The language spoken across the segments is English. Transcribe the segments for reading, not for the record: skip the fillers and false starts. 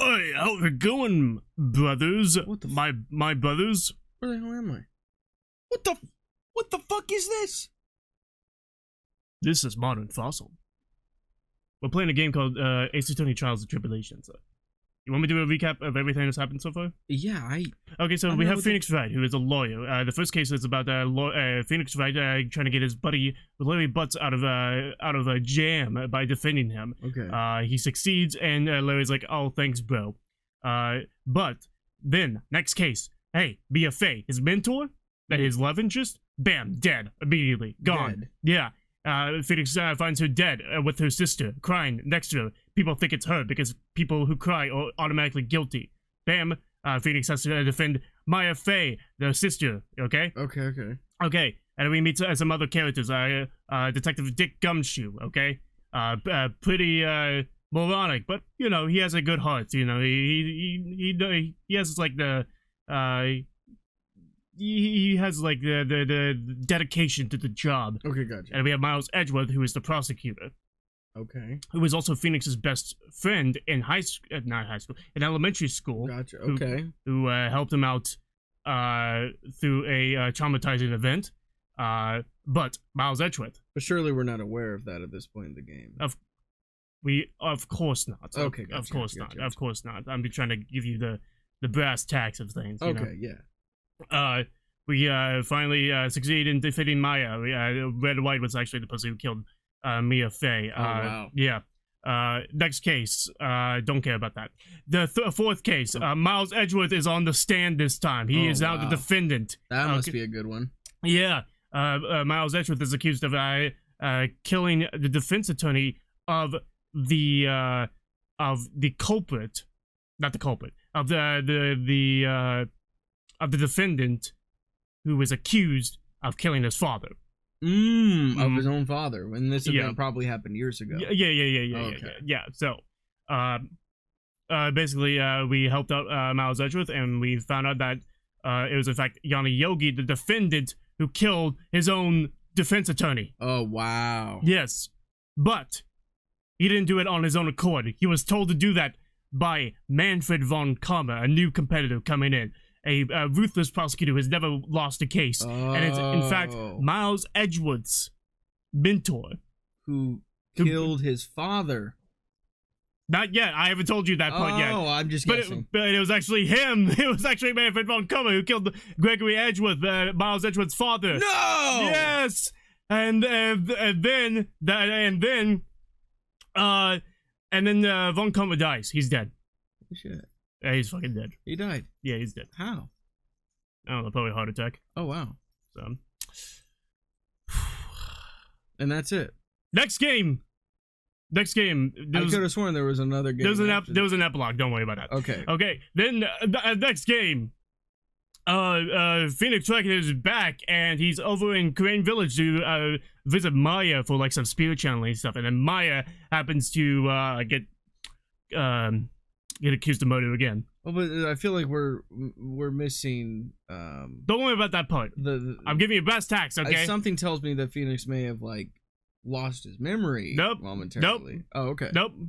Hey, how's it going, brothers? What the my brothers? Where the hell am I? What the fuck is this? This is Modern Fossil. We're playing a game called Ace Attorney Trials and Tribulations. You want me to do a recap of everything that's happened so far? Yeah, Okay, so we have Phoenix Wright, who is a lawyer. The first case is about Phoenix Wright trying to get his buddy Larry Butts out of a jam by defending him. Okay. He succeeds, and Larry's like, "Oh, thanks, bro." But then next case, hey, BFA, his mentor, that his love interest, bam, dead immediately, gone. Dead. Yeah. Phoenix finds her dead with her sister, crying next to her. People think it's her because people who cry are automatically guilty. Bam, Phoenix has to defend Maya Fey, the sister, okay? Okay. Okay, and we meet some other characters. Detective Dick Gumshoe, okay? Pretty moronic, but, you know, he has a good heart, you know? He has, like, he has like the dedication to the job. Okay, gotcha. And we have Miles Edgeworth, who is the prosecutor. Okay. Who is also Phoenix's best friend in in elementary school. Gotcha. Okay. Who helped him out through a traumatizing event. But Miles Edgeworth. But surely we're not aware of that at this point in the game. Of course not. Okay, gotcha, Of course not. gotcha. Of course not. I'm trying to give you the brass tacks of things. You know? Yeah. We finally succeed in defeating Maya. Red White was actually the person who killed Mia Fey. Wow. Yeah. Next case. Don't care about that. The fourth case. Miles Edgeworth is on the stand this time. He is now the defendant. That must be a good one. Yeah. Miles Edgeworth is accused of killing the defense attorney of the culprit. Not the culprit. Of of the defendant who was accused of killing his father. Of his own father. When this event probably happened years ago. Yeah. So, basically, we helped out Miles Edgeworth, and we found out that it was in fact Yanni Yogi, the defendant, who killed his own defense attorney. Oh, wow. Yes. But he didn't do it on his own accord. He was told to do that by Manfred von Kammer, a new competitor coming in. A ruthless prosecutor who has never lost a case. And it's, in fact, Miles Edgeworth's mentor. Who killed his father. Not yet. I haven't told you that part yet. Oh, I'm just guessing. But it was actually him. It was actually Manfred von Kammer who killed Gregory Edgeworth, Miles Edgeworth's father. No! Yes! And then von Kammer dies. He's dead. Shit. Yeah, he's fucking dead. He died. Yeah, he's dead. How? I don't know, probably a heart attack. Oh, wow. So. And that's it. Next game. I could have sworn there was another game. There was an epilogue. Don't worry about that. Okay. Okay. Then next game. Phoenix Wright is back, and he's over in Crane Village to visit Maya for like some spirit channeling stuff, and then Maya happens to get accused of murder again. Oh, but I feel like we're missing. Don't worry about that part. I'm giving you best tax, okay? Something tells me that Phoenix may have like lost his memory. Momentarily. Oh, okay. Nope. So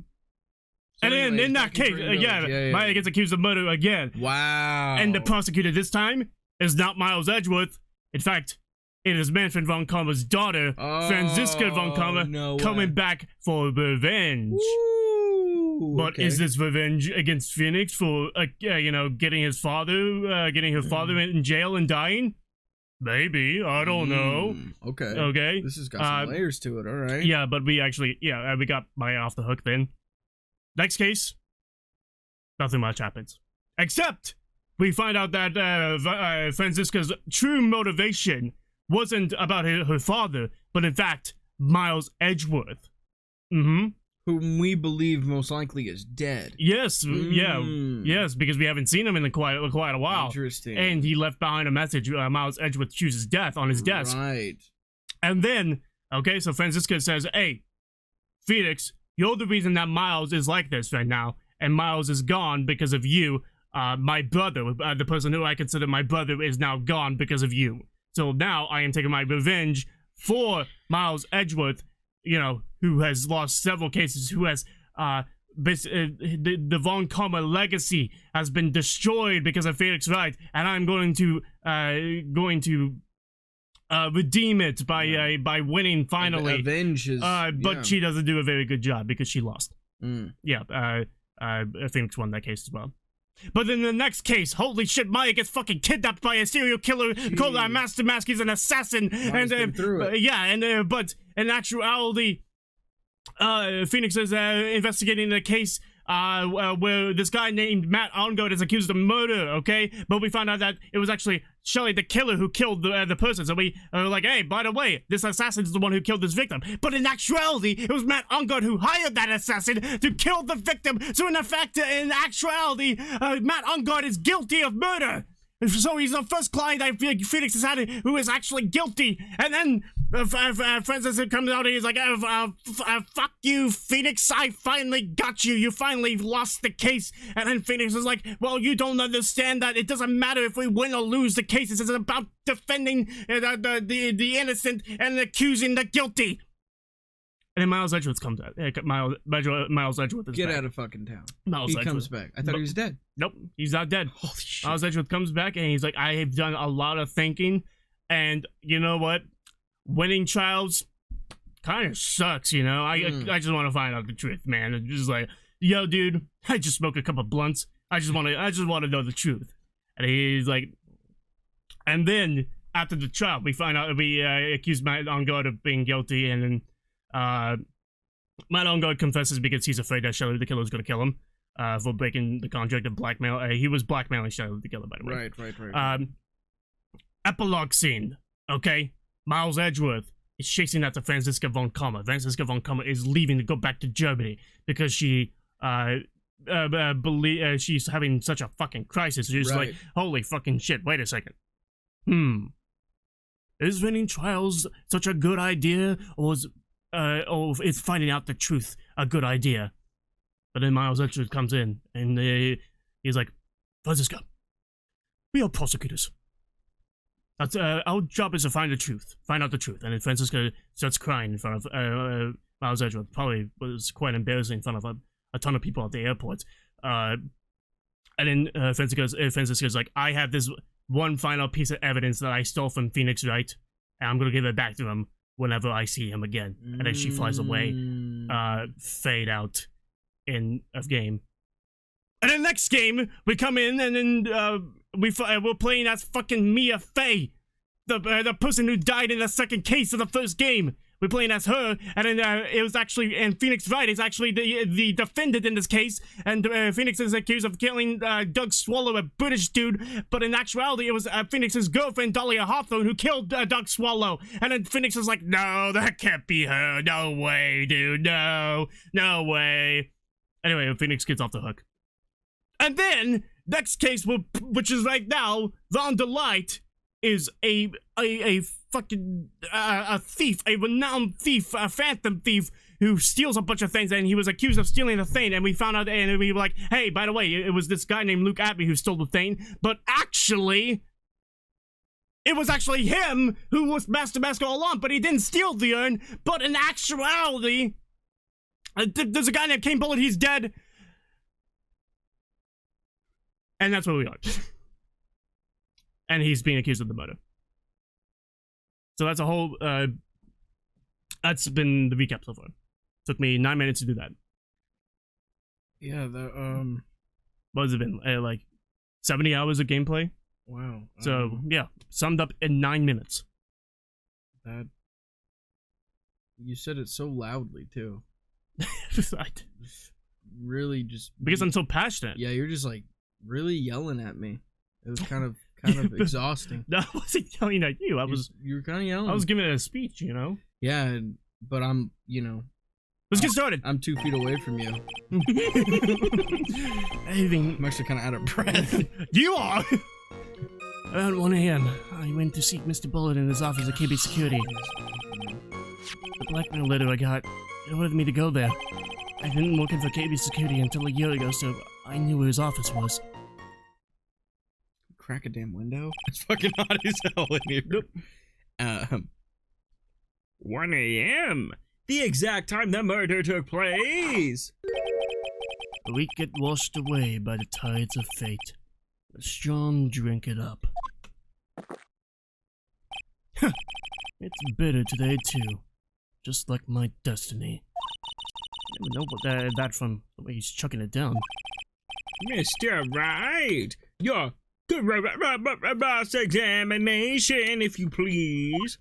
and then in that case, Maya gets accused of murder again. Wow. And the prosecutor this time is not Miles Edgeworth. In fact, it is Manfred von Kammer's daughter, Franziska von Kammer, coming back for revenge. Ooh, but is this revenge against Phoenix for, getting her father in jail and dying? Maybe. I don't know. Okay. This has got some layers to it, all right. Yeah, but we got Maya off the hook then. Next case, nothing much happens. Except, we find out that Franziska's true motivation wasn't about her father, but in fact, Miles Edgeworth. Whom we believe most likely is dead. Yes, yes, because we haven't seen him in quite a while. Interesting. And he left behind a message, Miles Edgeworth chooses death on his desk. Right. And then, so Franziska says, hey, Phoenix, you're the reason that Miles is like this right now, and Miles is gone because of you. My brother, the person who I consider my brother, is now gone because of you. So now I am taking my revenge for Miles Edgeworth, who has lost several cases, who has the Von Karma legacy has been destroyed because of Phoenix Wright, and I'm going to redeem it by winning finally. Avenge his, but she doesn't do a very good job because she lost. Yeah, Phoenix won that case as well. But in the next case, holy shit, Maya gets fucking kidnapped by a serial killer called Master Mask. He's an assassin, but in actuality, Phoenix is investigating the case where this guy named Matt Ongard is accused of murder, okay? But we found out that it was actually Shelley the killer who killed the person. So we were like, hey, by the way, this assassin is the one who killed this victim. But in actuality, it was Matt Ongard who hired that assassin to kill the victim. So in actuality, Matt Ongard is guilty of murder. So he's the first client I feel like Phoenix has had who is actually guilty. And then Francis comes out and he's like, fuck you, Phoenix, I finally got you. You finally lost the case. And then Phoenix is like, well, you don't understand that it doesn't matter if we win or lose the case. It's about defending the innocent and accusing the guilty. And then Miles Edgeworth comes out. Miles Edgeworth is Get back. Out of fucking town. Miles Edgeworth comes back. I thought he was dead. Nope, he's not dead. Holy shit. Miles Edgeworth comes back and he's like, I have done a lot of thinking, and you know what? Winning trials kind of sucks, you know? I just want to find out the truth, man. It's just like, yo, dude, I just smoked a couple blunts. I just want to know the truth. And he's like, and then after the trial, we find out we accuse Matt Ongard of being guilty, and then Matt Ongard confesses because he's afraid that Shelley the killer is going to kill him for breaking the contract of blackmail. He was blackmailing Shelley the killer, by the way. Right. Epilogue scene, okay? Miles Edgeworth is chasing after Franziska von Kammer. Franziska von Kammer is leaving to go back to Germany because she she's having such a fucking crisis. She's like, holy fucking shit, wait a second. Is winning trials such a good idea, or is finding out the truth a good idea? But then Miles Edgeworth comes in, and he's like, Franziska, we are prosecutors. That's our job is to find out the truth. And then Franziska starts crying in front of Miles Edgeworth. Probably was quite embarrassing in front of a ton of people at the airport. And then Franziska's like, I have this one final piece of evidence that I stole from Phoenix Wright, and I'm gonna give it back to him whenever I see him again. And then she flies away, fade out of game. And then next game, we come in, and then we're playing as fucking Mia Fey, the person who died in the second case of the first game. We're playing as her, and then it was actually, and Phoenix Wright is actually the defendant in this case, and Phoenix is accused of killing Doug Swallow, a British dude, but in actuality, it was Phoenix's girlfriend, Dahlia Hawthorne, who killed Doug Swallow, and then Phoenix is like, no, that can't be her, no way, dude, no way. Anyway, Phoenix gets off the hook. And then, next case, which is right now, Von Delight is a fucking thief, a renowned thief, a phantom thief who steals a bunch of things, and he was accused of stealing a thing, and we found out, and we were like, hey, by the way, it was this guy named Luke Abbey who stole the thing, but actually, it was actually him who was Master Mask all along, but he didn't steal the urn, but in actuality, there's a guy named Kane Bullet, he's dead, and that's where we are. And he's being accused of the murder. So that's a whole, that's been the recap so far. Took me 9 minutes to do that. Yeah, what has it been? Like 70 hours of gameplay? Wow. So, yeah, summed up in 9 minutes. You said it so loudly, too. Really just... Because I'm so passionate. Yeah, you're just, like, really yelling at me. It was kind of exhausting. No, I wasn't yelling at you. You were kind of yelling. I was giving it a speech, you know? Yeah, but I'm, Let's get started. I'm 2 feet away from you. I'm actually kind of out of breath. You are! Around 1 a.m., I went to seek Mr. Bullet in his office at KB Security. The blackmail letter I got, it ordered me to go there. I've been working for KB Security until a year ago, so I knew where his office was. Crack a damn window? It's fucking hot as hell in here. 1 a.m. The exact time the murder took place. The weak get washed away by the tides of fate. The strong drink it up. Huh. It's bitter today, too. Just like my destiny. I never know what that from the way he's chucking it down. Mr. Wright, your boss examination, if you please.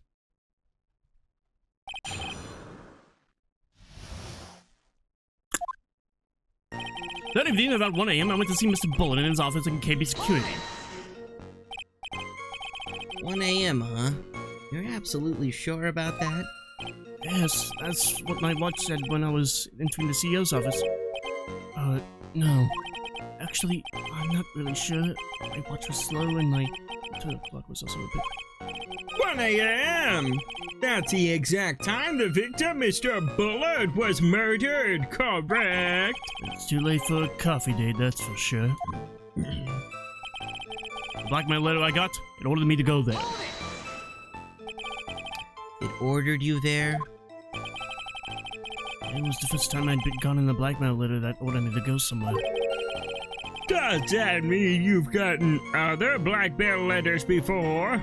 That evening, about 1 a.m., I went to see Mr. Bullet in his office in KB Security. 1 a.m., huh? You're absolutely sure about that? Yes, that's what my watch said when I was entering the CEO's office. No. Actually, I'm not really sure. My watch was slow and my turn clock was also a bit... 1 a.m.! That's the exact time the victim, Mr. Bullard, was murdered, correct? It's too late for a coffee date, that's for sure. The blackmail letter I got, it ordered me to go there. It ordered you there? It was the first time I'd been gone in the blackmail letter that ordered me to go somewhere. Does that mean you've gotten other blackmail letters before?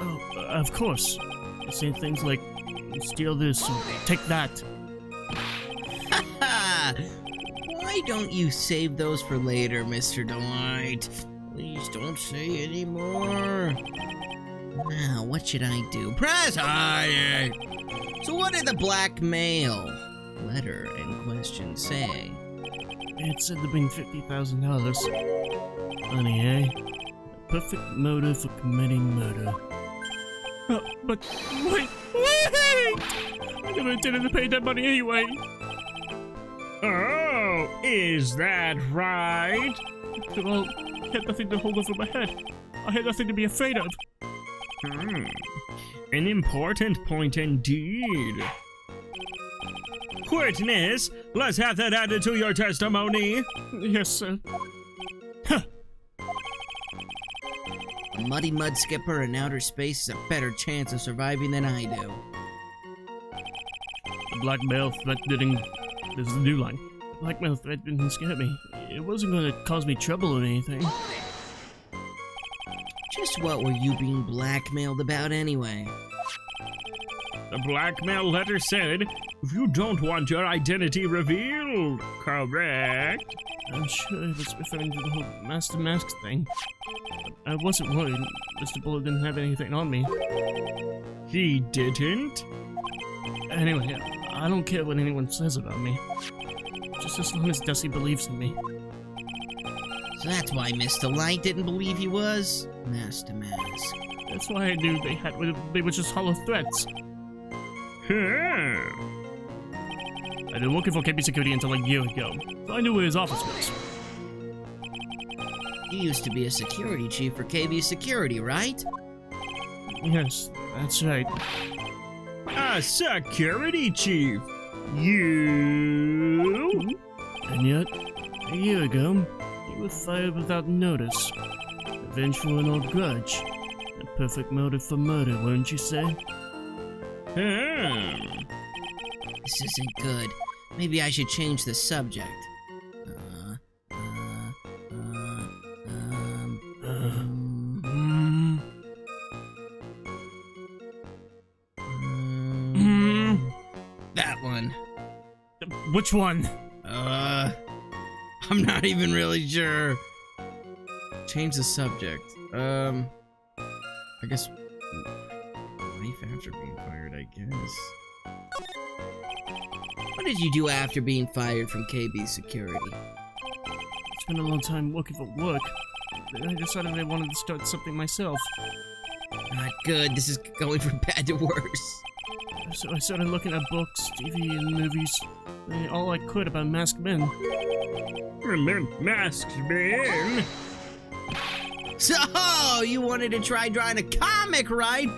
Oh, of course. They say things like, steal this, and take that. Why don't you save those for later, Mr. Delight? Please don't say any more. Now, what should I do? Press I. So what did the blackmail letter in question say? It said there'd been $50,000. Funny, eh? A perfect motive for committing murder. But wait! I never intended to pay that money anyway. Oh, is that right? Well, I had nothing to hold over my head. I had nothing to be afraid of. An important point indeed. Witness, let's have that added to your testimony. Yes, sir. A muddy mud skipper in outer space has a better chance of surviving than I do. The blackmail threat didn't... This is the new line. The blackmail threat didn't scare me. It wasn't going to cause me trouble or anything. Just what were you being blackmailed about anyway? The blackmail letter said, if you don't want your identity revealed, correct? I'm sure it was referring to the whole Master Mask thing. I wasn't worried. Mr. Bullet didn't have anything on me. He didn't? Anyway, I don't care what anyone says about me. Just as long as Dusty believes in me. So that's why Mr. Light didn't believe he was Master Mask. That's why I knew they were just hollow threats. I'd been working for KB Security until a year ago, so I knew where his office was. You used to be a security chief for KB Security, right? Yes, that's right. A security chief? You? And yet, a year ago, you were fired without notice. A vengeful and old grudge. A perfect motive for murder, wouldn't you say? This isn't good. Maybe I should change the subject. That one. Which one? I'm not even really sure. Change the subject. I guess life after being fired, I guess. What did you do after being fired from KB Security? It's been a long time looking for work. Then I decided I wanted to start something myself. Not good. This is going from bad to worse. So I started looking at books, TV, and movies. All I could about masked men. Masked men? So, you wanted to try drawing a comic, right?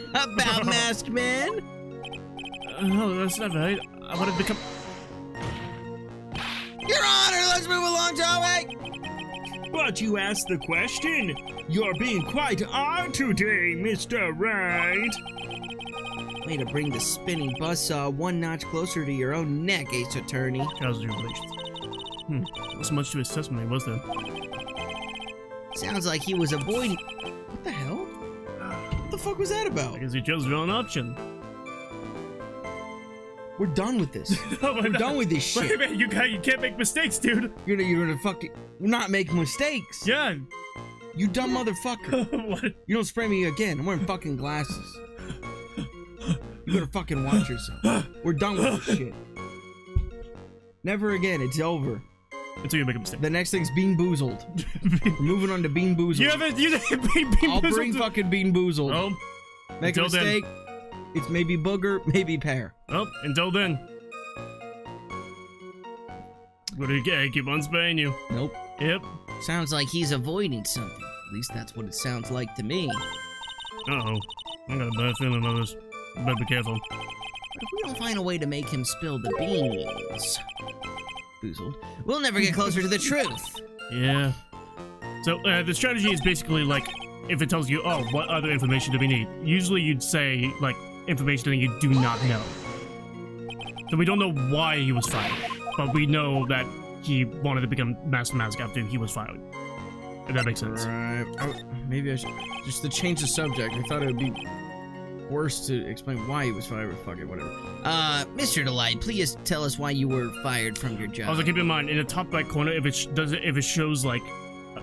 About masked men? No, that's not right. I want to become... Your Honor, let's move along, shall we? But you asked the question. You're being quite odd today, Mr. Wright. Way to bring the spinning buzzsaw one notch closer to your own neck, Ace Attorney. Trials and tribulations. Not so much to his testimony, was there? Sounds like he was avoiding... What the hell? What the fuck was that about? Because he chose the wrong option. We're done with this. We're done with this shit. Wait, man, you can't make mistakes, dude. You're gonna fucking not make mistakes. Yeah. You dumb motherfucker. What? You don't spray me again. I'm wearing fucking glasses. You better fucking watch yourself. We're done with this shit. Never again. It's over. Until you make a mistake. The next thing's Bean Boozled. We're moving on to Bean Boozled. You haven't Bean Boozled. I'll bring fucking Bean Boozled. Oh. Make a mistake. It's maybe booger, maybe pear. Well, until then. What do you get? Keep on spraying you. Nope. Yep. Sounds like he's avoiding something. At least that's what it sounds like to me. Uh-oh. I got a bad feeling about this. You better be careful. But if we don't find a way to make him spill the beans, Boozled, we'll never get closer to the truth. Yeah. So, the strategy is basically like, if it tells you, oh, what other information do we need? Usually you'd say, like, information that you do not know. So we don't know why he was fired, but we know that he wanted to become Master Mask after he was fired. If that makes sense. Right. Maybe I should... Just to change the subject, I thought it would be worse to explain why he was fired, but fuck it, whatever. Mr. Delight, please tell us why you were fired from your job. Also, keep in mind, in the top right corner, if it shows, like,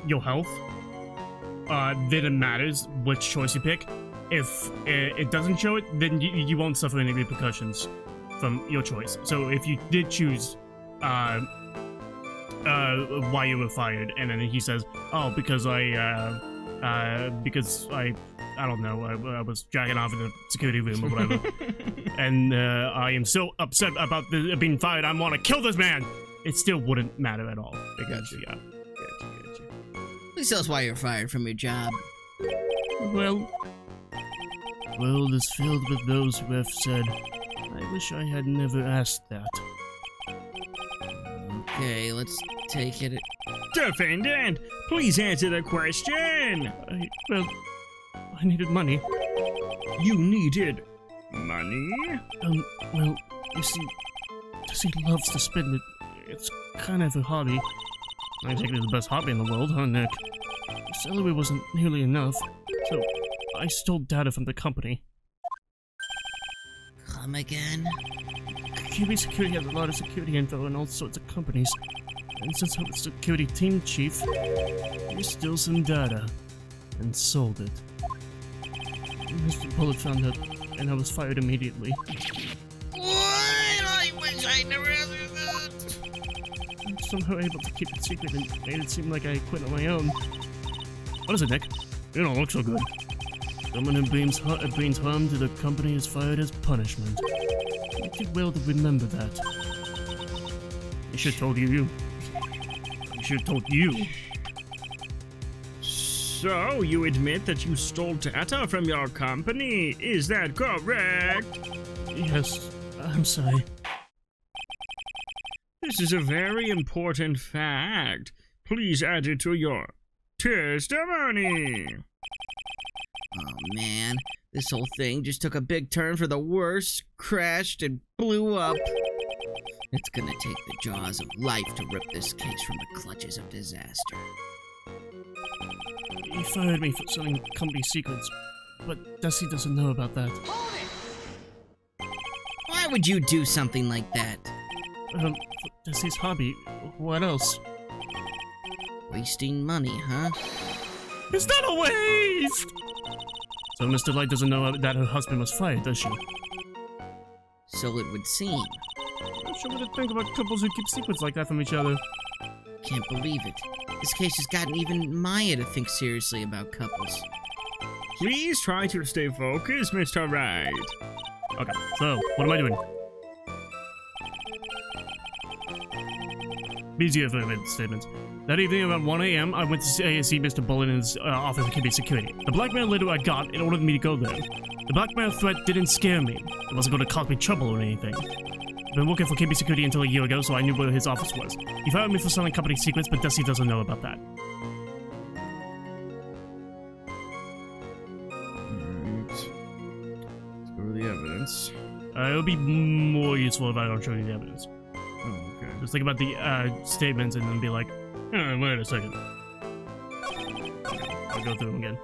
your health, then it matters which choice you pick. If it doesn't show it, then you won't suffer any repercussions from your choice. So if you did choose why you were fired, and then he says, oh, because I don't know, I was jacking off in the security room or whatever, and I am so upset about being fired, I want to kill this man, it still wouldn't matter at all. Because, Gotcha. Yeah. Gotcha. Please tell us why you're fired from your job. Well, world is filled with those who have said, I wish I had never asked that. Okay, let's take it. Defendant, please answer the question. I needed money. You needed money? Well, you see, he loves to spend it. It's kind of a hobby. Not exactly the best hobby in the world, huh, Nick? The salary wasn't nearly enough, so I stole data from the company. Come again? QB Security has a lot of security info in all sorts of companies. And since I was security team chief, we stole some data and sold it. Mr. Bullet found out, and I was fired immediately. What? I wish I never asked you that. I was somehow able to keep it secret and made it seem like I quit on my own. What is it, Nick? You don't look so good. Someone who brings harm to the company is fired as punishment. You did well to remember that. I should have told you. I should have told you. So, you admit that you stole data from your company, is that correct? Yes, I'm sorry. This is a very important fact. Please add it to your testimony. Oh man, this whole thing just took a big turn for the worse, crashed and blew up. It's gonna take the jaws of life to rip this case from the clutches of disaster. He fired me for selling company secrets, but Dusty doesn't know about that. Why would you do something like that? Dusty's hobby. What else? Wasting money, huh? It's not a waste! So Mr. Light doesn't know that her husband was fired, does she? So it would seem. I'm sure what to think about couples who keep secrets like that from each other. Can't believe it. This case has gotten even Maya to think seriously about couples. Please try to stay focused, Mr. Wright. Okay, so, what am I doing? Easier for statements. That evening around 1 a.m., I went to see Mr. Bullet in his office at KB Security. The blackmail letter I got in ordered me to go there. The blackmail threat didn't scare me. It wasn't going to cause me trouble or anything. I've been working for KB Security until a year ago, so I knew where his office was. He fired me for selling company secrets, but Dusty doesn't know about that. Alright. Let's go over the evidence. evidence? It would be more useful if I don't show you the evidence. Oh, okay. Just think about the statements and then be like, wait a second. I'll go through them again.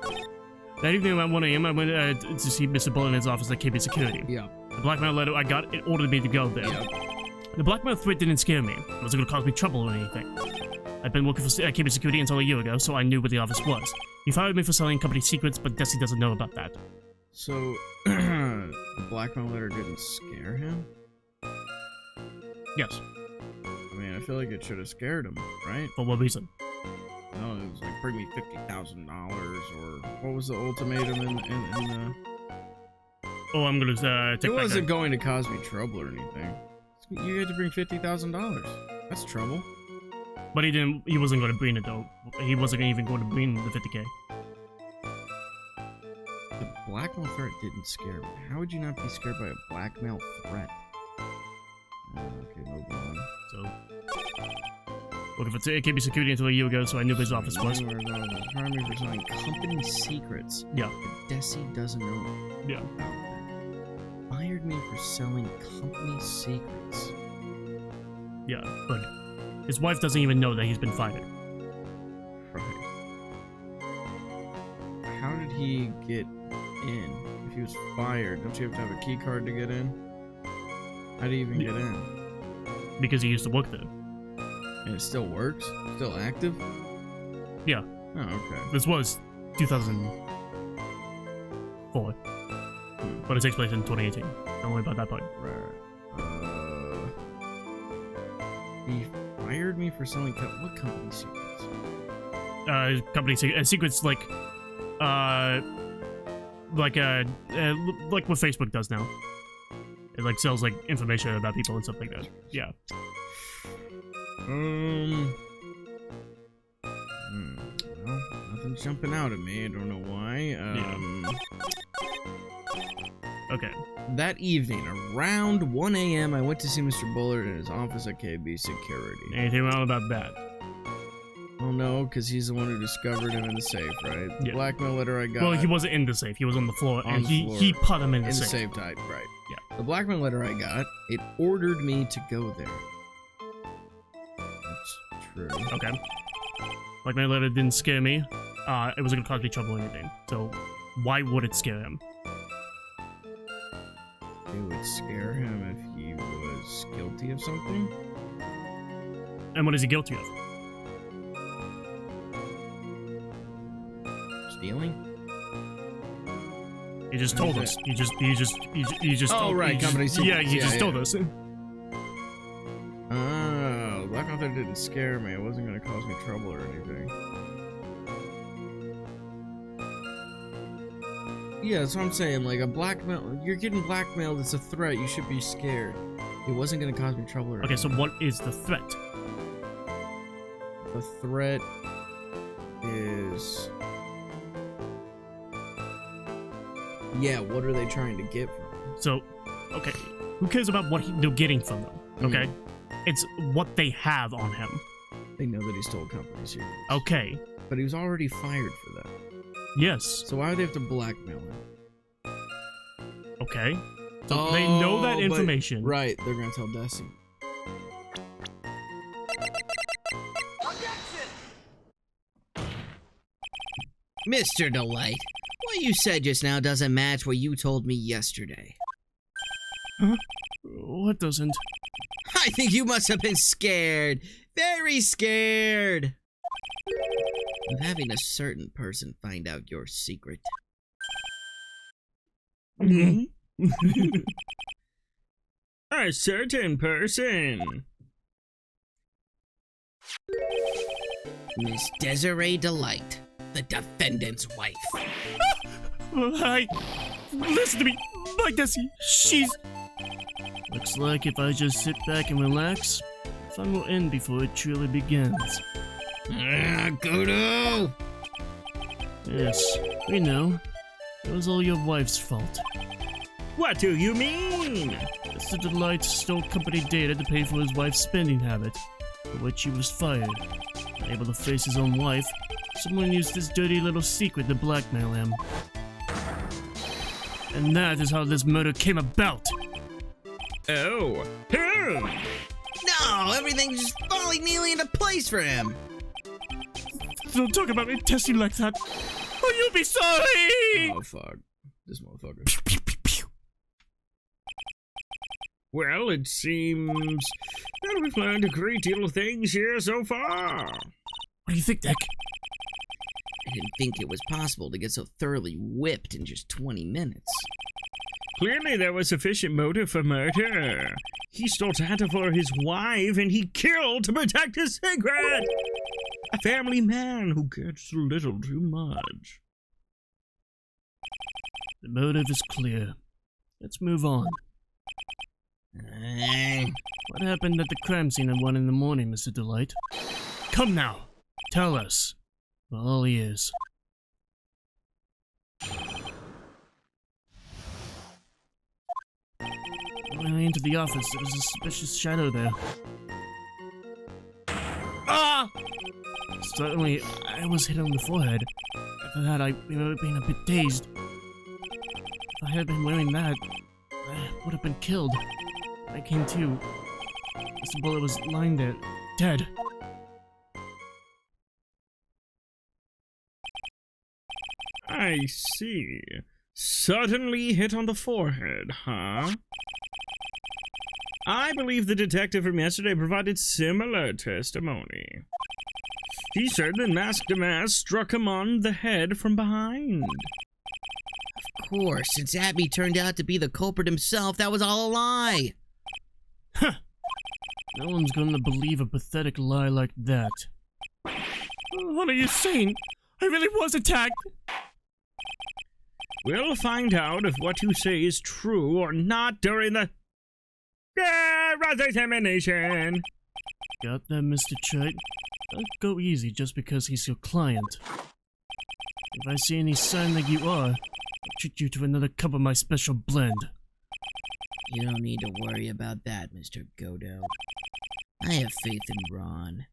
That evening around 1 a.m., I went to see Mr. Bull in his office at KB Security. Yeah. The blackmail letter I got, it ordered me to go there. Yeah. The blackmail threat didn't scare me. It wasn't going to cause me trouble or anything. I'd been working for KB Security until a year ago, so I knew where the office was. He fired me for selling company secrets, but Desi doesn't know about that. So, the blackmail letter didn't scare him? Yes. I mean, I feel like it should have scared him, right? For what reason? No, it was like, bring me $50,000, or what was the ultimatum in the... Oh, I'm going to take It that wasn't guy. going to cause me trouble or anything. You had to bring $50,000. That's trouble. But he wasn't going to bring it, though. He wasn't even going to bring the 50K. The blackmail threat didn't scare me. How would you not be scared by a blackmail threat? Okay, move on. So, working for KB Security until a year ago, so I knew where his office was. Fired me for selling company secrets. Yeah. But Desi doesn't know Yeah. about that. Fired me for selling company secrets. Yeah, but his wife doesn't even know that he's been fired. Right. How did he get in? If he was fired, don't you have to have a key card to get in? How do you even get in? Because he used to work there. And it still works? Still active? Yeah. Oh, okay. This was 2004. But it takes place in 2018. Don't worry about that part. Right. He fired me for selling what company secrets? Company secrets like what Facebook does now. It like sells like information about people and stuff like that. Yeah. Well, nothing's jumping out at me. I don't know why. Okay. That evening, around 1 a.m., I went to see Mr. Bullard in his office at KB Security. Anything wrong about that? Oh no, because he's the one who discovered him in the safe, right? The Yeah. blackmail letter I got. Well, he wasn't in the safe. He was on the floor, On and the he floor. put him in the in the safe. safe tied, right? Yeah. The blackmail letter I got, it ordered me to go there. That's true. Okay. Like my letter didn't scare me. It wasn't gonna cause me trouble or anything. So why would it scare him? It would scare him if he was guilty of something. And what is he guilty of? Stealing? He just told us. He just. Oh, told, right, he just- company secrets. Yeah, he Yeah, just yeah. told us. Oh, blackmail letter didn't scare me. It wasn't going to cause me trouble or anything. Yeah, that's what I'm saying. Like, a blackmail... You're getting blackmailed. It's a threat. You should be scared. It wasn't going to cause me trouble or Okay, so anything. what is the threat? The threat is... Yeah, what are they trying to get from him? So, okay, who cares about what they're getting from them? Okay, it's what they have on him. They know that he stole company secrets. Okay, But he was already fired for that. yes, So why would they have to blackmail him? okay. So they know that Oh, but- information. Right, they're gonna tell Desi. Mr. Delight, what you said just now doesn't match what you told me yesterday. What doesn't? I think you must have been scared. Very scared. Of having a certain person find out your secret. Mm-hmm. A certain person. Miss Desiree Delight, the defendant's wife. Hi. Listen to me. My Desi. She's... Looks like if I just sit back and relax, fun will end before it truly begins. Kudo! Yes, we know. It was all your wife's fault. What do you mean? Mr. Delight stole company data to pay for his wife's spending habit, for which he was fired. Unable to face his own wife, someone used this dirty little secret to blackmail him. And that is how this murder came about. Oh. Who? No, everything's just falling neatly into place for him. Don't talk about me testing like that. Oh, you'll be sorry! Oh, fuck. This motherfucker. Well, it seems that we've learned a great deal of things here so far. What do you think, Dick? I didn't think it was possible to get so thoroughly whipped in just 20 minutes. Clearly there was sufficient motive for murder. He stole Santa for his wife, and he killed to protect his secret. A family man who gets a little too much. The motive is clear. Let's move on. What happened at the crime scene at 1 in the morning, Mr. Delight? Come now, tell us. We're all ears. When I entered the office, there was a suspicious shadow there. Ah! Suddenly, I was hit on the forehead. After that, I remember being a bit dazed. If I had been wearing that, I would have been killed. I came to. Mr. Bullet was lying there, dead. I see. Suddenly hit on the forehead, huh? I believe the detective from yesterday provided similar testimony. He said the masked man struck him on the head from behind. Of course, since Abby turned out to be the culprit himself, that was all a lie. Huh. No one's gonna believe a pathetic lie like that. What are you saying? I really was attacked! We'll find out if what you say is true or not during the cross-examination. Got that, Mr. Chite? Don't go easy just because he's your client. If I see any sign that you are, I'll treat you to another cup of my special blend. You don't need to worry about that, Mr. Godo. I have faith in Ron.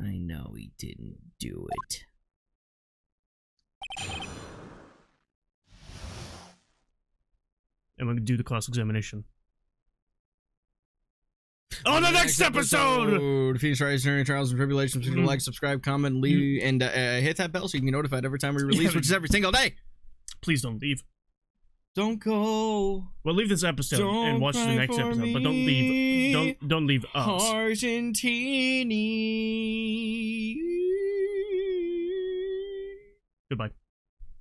I know he didn't do it. And we're gonna do the cross-examination. On the next episode! Phoenix Rising, Trials and Tribulations. Please like, subscribe, comment, leave, and hit that bell so you can be notified every time we release, which is every single day. Please don't leave. Don't go. Well, leave this episode and watch the next episode, but don't leave. Don't leave us. Argentini. Goodbye.